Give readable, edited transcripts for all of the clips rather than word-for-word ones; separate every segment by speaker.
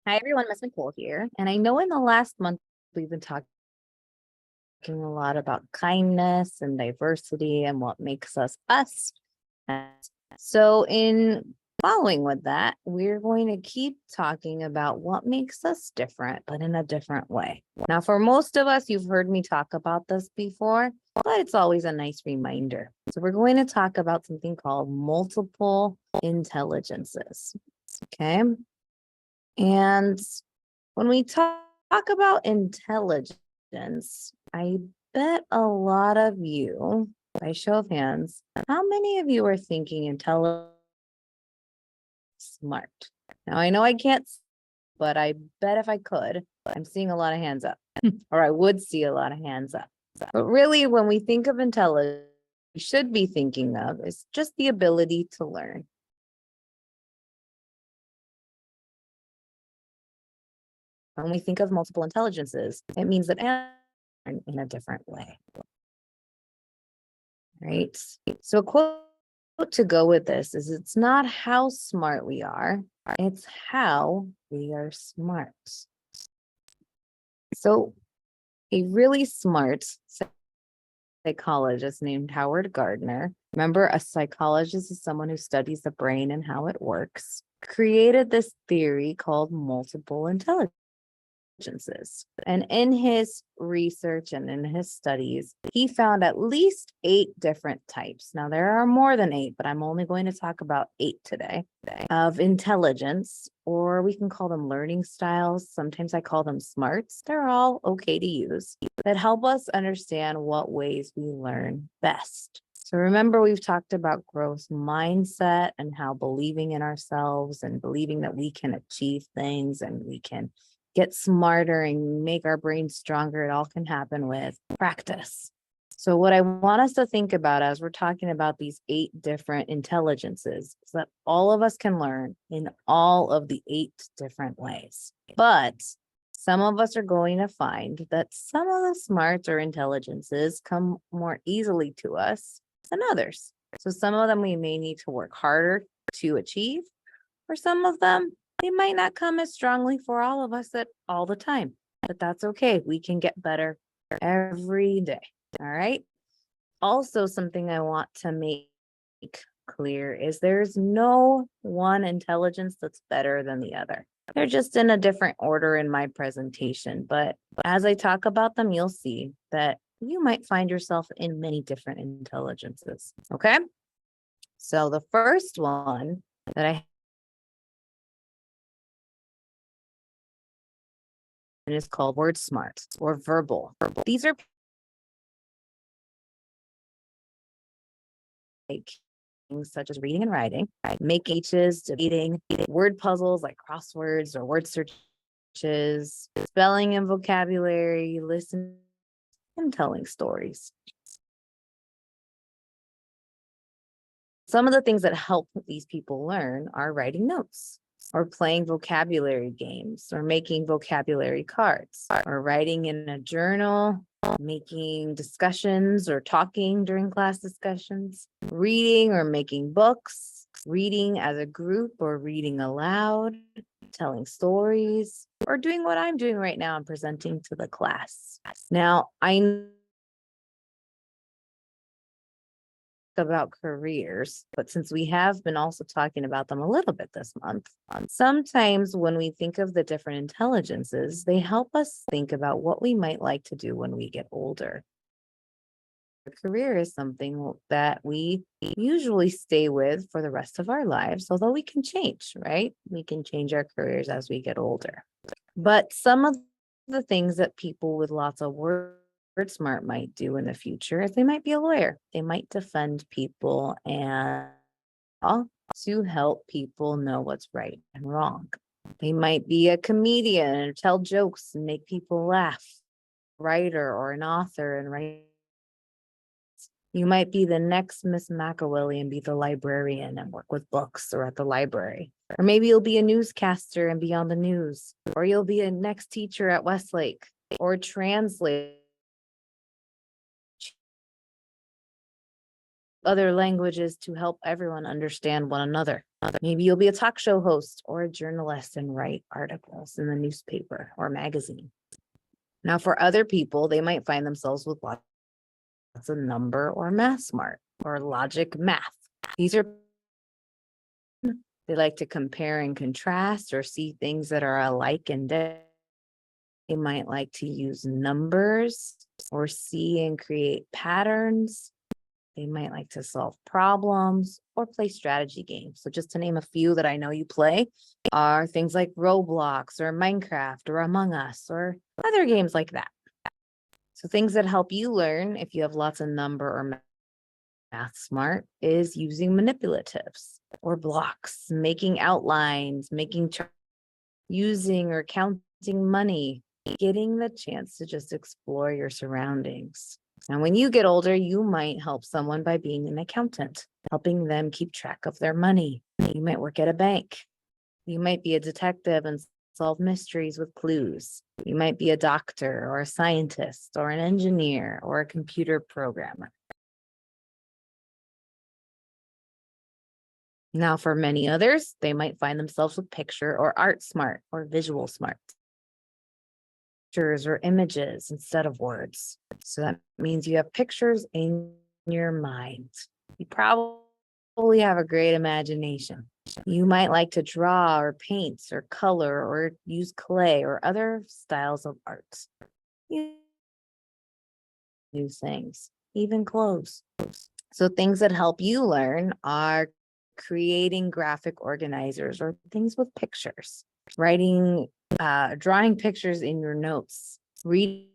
Speaker 1: Hi everyone, Miss Nicole here. And I know in the last month we've been talking a lot about kindness and diversity and what makes us us. So in following with that, we're going to keep talking about what makes us different, but in a different way. Now, for most of us, you've heard me talk about this before, but it's always a nice reminder. So we're going to talk about something called multiple intelligences. Okay. And when we talk about intelligence, I bet a lot of you, by show of hands, how many of you are thinking intelligent, smart? Now, I know I can't, but I bet if I could, I'm seeing a lot of hands up, or I would see a lot of hands up. But really, when we think of intelligence, we should be thinking of is just the ability to learn. When we think of multiple intelligences, it means that in a different way. Right? So a quote to go with this is it's not how smart we are, it's how we are smart. So a really smart psychologist named Howard Gardner, remember a psychologist is someone who studies the brain and how it works, created this theory called multiple intelligence. And in his research and in his studies, he found at least 8 different types. Now, there are more than 8, but I'm only going to talk about 8 today of intelligence, or we can call them learning styles. Sometimes I call them smarts. They're all okay to use that help us understand what ways we learn best. So remember, we've talked about growth mindset and how believing in ourselves and believing that we can achieve things and we can get smarter and make our brains stronger. It all can happen with practice. So what I want us to think about as we're talking about these 8 different intelligences is that all of us can learn in all of the 8 different ways. But some of us are going to find that some of the smarts or intelligences come more easily to us than others. So some of them we may need to work harder to achieve, or some of them they might not come as strongly for all of us at all the time, but that's okay. We can get better every day. All right. Also, something I want to make clear is there's no one intelligence that's better than the other. They're just in a different order in my presentation. But as I talk about them, you'll see that you might find yourself in many different intelligences. Okay. So the first one that I is called word smart or verbal. These are like things such as reading and writing, making H's, debating, word puzzles like crosswords or word searches, spelling and vocabulary, listening and telling stories. Some of the things that help these people learn are writing notes or playing vocabulary games or making vocabulary cards or writing in a journal, making discussions or talking during class discussions, reading or making books, reading as a group or reading aloud, telling stories, or doing what I'm doing right now and presenting to the class. Now, I about careers, but since we have been also talking about them a little bit this month, sometimes when we think of the different intelligences, they help us think about what we might like to do when we get older. A career is something that we usually stay with for the rest of our lives, although we can change, right? We can change our careers as we get older. But some of the things that people with lots of word smart might do in the future is they might be a lawyer. They might defend people and to help people know what's right and wrong. They might be a comedian and tell jokes and make people laugh, writer or an author and write. You might be the next Miss McAwiley and be the librarian and work with books or at the library. Or maybe you'll be a newscaster and be on the news. Or you'll be a next teacher at Westlake or translate other languages to help everyone understand one another. Maybe you'll be a talk show host or a journalist and write articles in the newspaper or magazine. Now, for other people, they might find themselves with lots of number or math smart or logic math. These are, they like to compare and contrast or see things that are alike and different. They might like to use numbers or see and create patterns. They might like to solve problems or play strategy games. So just to name a few that I know you play are things like Roblox or Minecraft or Among Us or other games like that. So things that help you learn if you have lots of number or math smart is using manipulatives or blocks, making outlines, using or counting money, getting the chance to just explore your surroundings. And when you get older, you might help someone by being an accountant, helping them keep track of their money. You might work at a bank. You might be a detective and solve mysteries with clues. You might be a doctor or a scientist or an engineer or a computer programmer. Now, for many others, they might find themselves with picture or art smart or visual smart. Pictures or images instead of words. So that means you have pictures in your mind. You probably have a great imagination. You might like to draw or paint or color or use clay or other styles of art. You do things, even clothes. So things that help you learn are creating graphic organizers or things with pictures, writing, drawing pictures in your notes, reading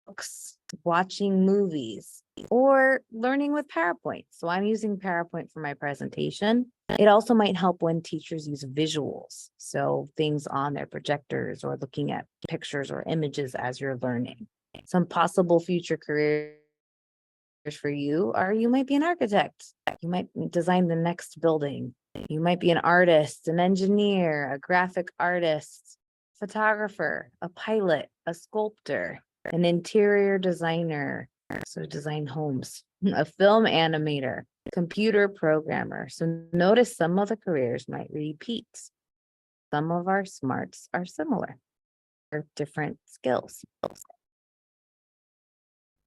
Speaker 1: books, watching movies, or learning with PowerPoint. So I'm using PowerPoint for my presentation. It also might help when teachers use visuals. So things on their projectors or looking at pictures or images as you're learning. Some possible future careers for you are you might be an architect. You might design the next building. You might be an artist, an engineer, a graphic artist, photographer, a pilot, a sculptor, an interior designer, so design homes, a film animator, computer programmer. So notice some of the careers might repeat. Some of our smarts are similar or different skills.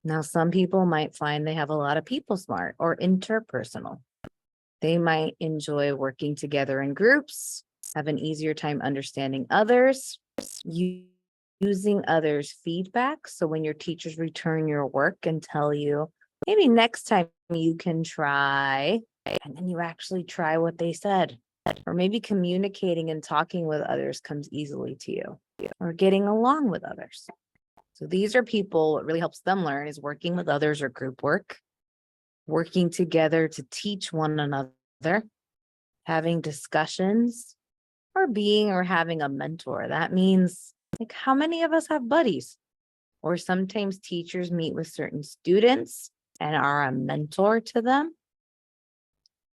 Speaker 1: Now, some people might find they have a lot of people smart or interpersonal. They might enjoy working together in groups, have an easier time understanding others, using others' feedback. So when your teachers return your work and tell you, maybe next time you can try, and then you actually try what they said. Or maybe communicating and talking with others comes easily to you, or getting along with others. So these are people, what really helps them learn is working with others or group work, working together to teach one another, having discussions, or being or having a mentor. That means, like, how many of us have buddies? Or sometimes teachers meet with certain students and are a mentor to them.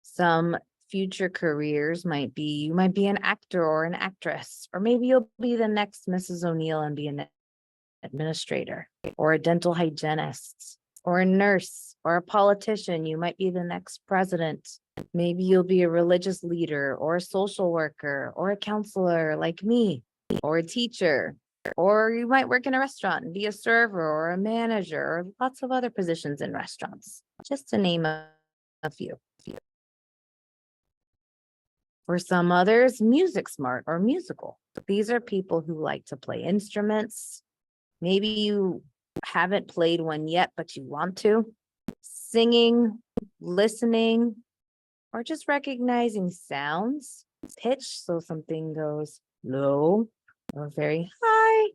Speaker 1: Some future careers might be, you might be an actor or an actress, or maybe you'll be the next Mrs. O'Neill and be an administrator or a dental hygienist or a nurse or a politician. You might be the next president. Maybe you'll be a religious leader or a social worker or a counselor like me or a teacher, or you might work in a restaurant and be a server or a manager or lots of other positions in restaurants, just to name a few. For some others, music smart or musical. These are people who like to play instruments. Maybe you haven't played one yet, but you want to. Singing, listening, or just recognizing sounds, pitch, so something goes low or very high,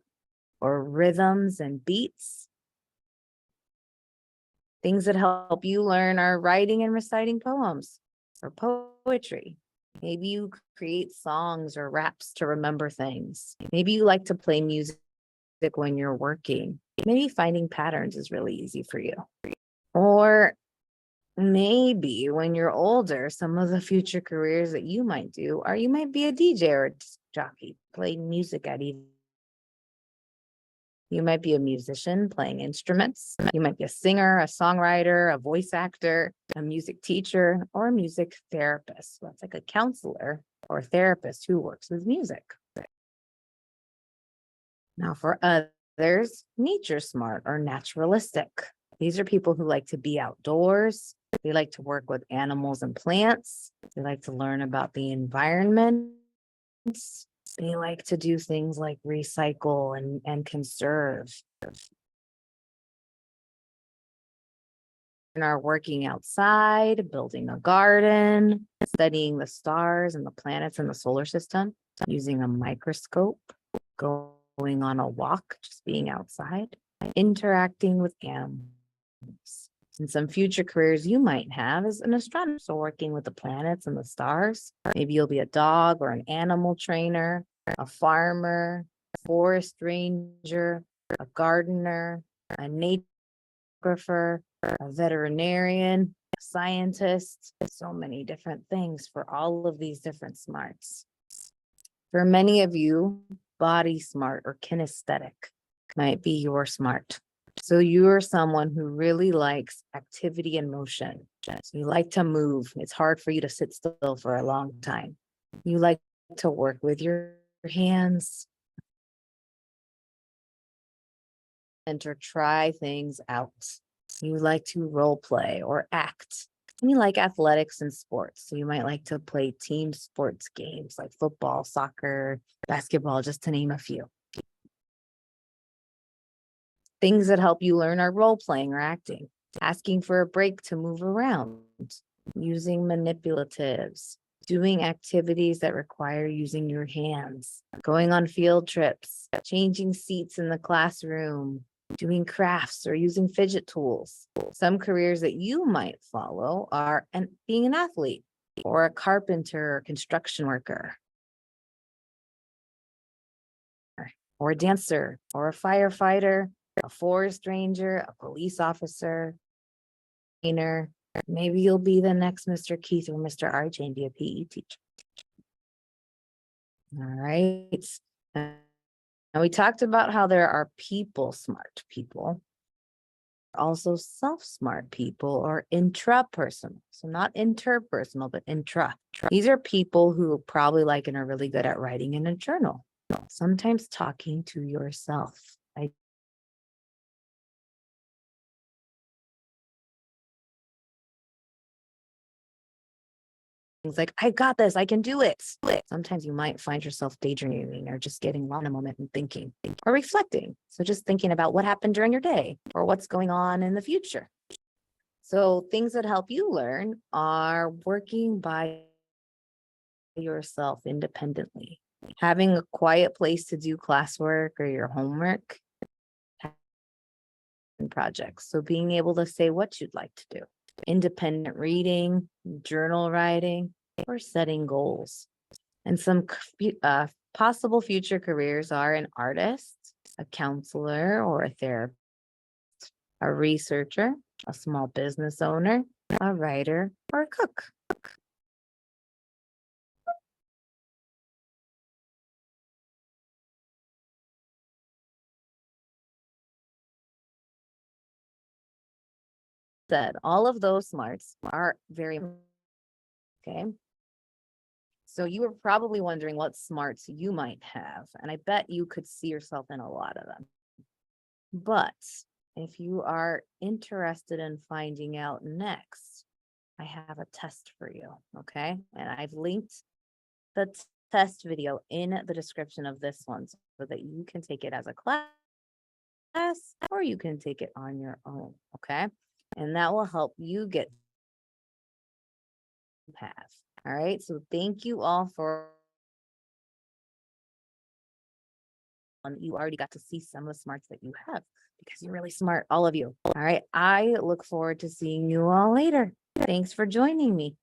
Speaker 1: or rhythms and beats. Things that help you learn are writing and reciting poems or poetry. Maybe you create songs or raps to remember things. Maybe you like to play music when you're working. Maybe finding patterns is really easy for you. Or maybe when you're older, some of the future careers that you might do are you might be a DJ or a disc jockey, play music at You might be a musician playing instruments. You might be a singer, a songwriter, a voice actor, a music teacher, or a music therapist. So that's like a counselor or a therapist who works with music. Now, for others, nature smart or naturalistic. These are people who like to be outdoors. They like to work with animals and plants. They like to learn about the environment. They like to do things like recycle and conserve. And are working outside, building a garden, studying the stars and the planets in the solar system, using a microscope, going on a walk, just being outside, interacting with animals. And some future careers you might have is an astronomer, so working with the planets and the stars. Maybe you'll be a dog or an animal trainer, a farmer, forest ranger, a gardener, a nature photographer, a veterinarian, a scientist, so many different things for all of these different smarts. For many of you, body smart or kinesthetic might be your smart. So you're someone who really likes activity and motion. So you like to move. It's hard for you to sit still for a long time. You like to work with your hands and to try things out. You like to role play or act. And you like athletics and sports. So you might like to play team sports games like football, soccer, basketball, just to name a few. Things that help you learn are role playing or acting, asking for a break to move around, using manipulatives, doing activities that require using your hands, going on field trips, changing seats in the classroom, doing crafts or using fidget tools. Some careers that you might follow are being an athlete or a carpenter or construction worker or a dancer or a firefighter, a forest ranger, a police officer, trainer. Maybe you'll be the next Mr. Keith or Mr. RJ and be a PE teacher. All right. Now we talked about how there are people smart people, also self-smart people or intrapersonal. So not interpersonal, but intra. These are people who probably like and are really good at writing in a journal, sometimes talking to yourself. Things like, I got this, I can do it. Sometimes you might find yourself daydreaming or just getting lost in a moment and thinking or reflecting. So just thinking about what happened during your day or what's going on in the future. So things that help you learn are working by yourself independently, having a quiet place to do classwork or your homework and projects. So being able to say what you'd like to do, independent reading, journal writing, or setting goals. And some possible future careers are an artist, a counselor or a therapist, a researcher, a small business owner, a writer, or a cook. Said all of those smarts are very okay. So you were probably wondering what smarts you might have, and I bet you could see yourself in a lot of them. But if you are interested in finding out next, I have a test for you, okay? And I've linked the test video in the description of this one so that you can take it as a class or you can take it on your own, okay? And that will help you get path. All right. So thank you all for you already got to see some of the smarts that you have because you're really smart, all of you. All right. I look forward to seeing you all later. Thanks for joining me.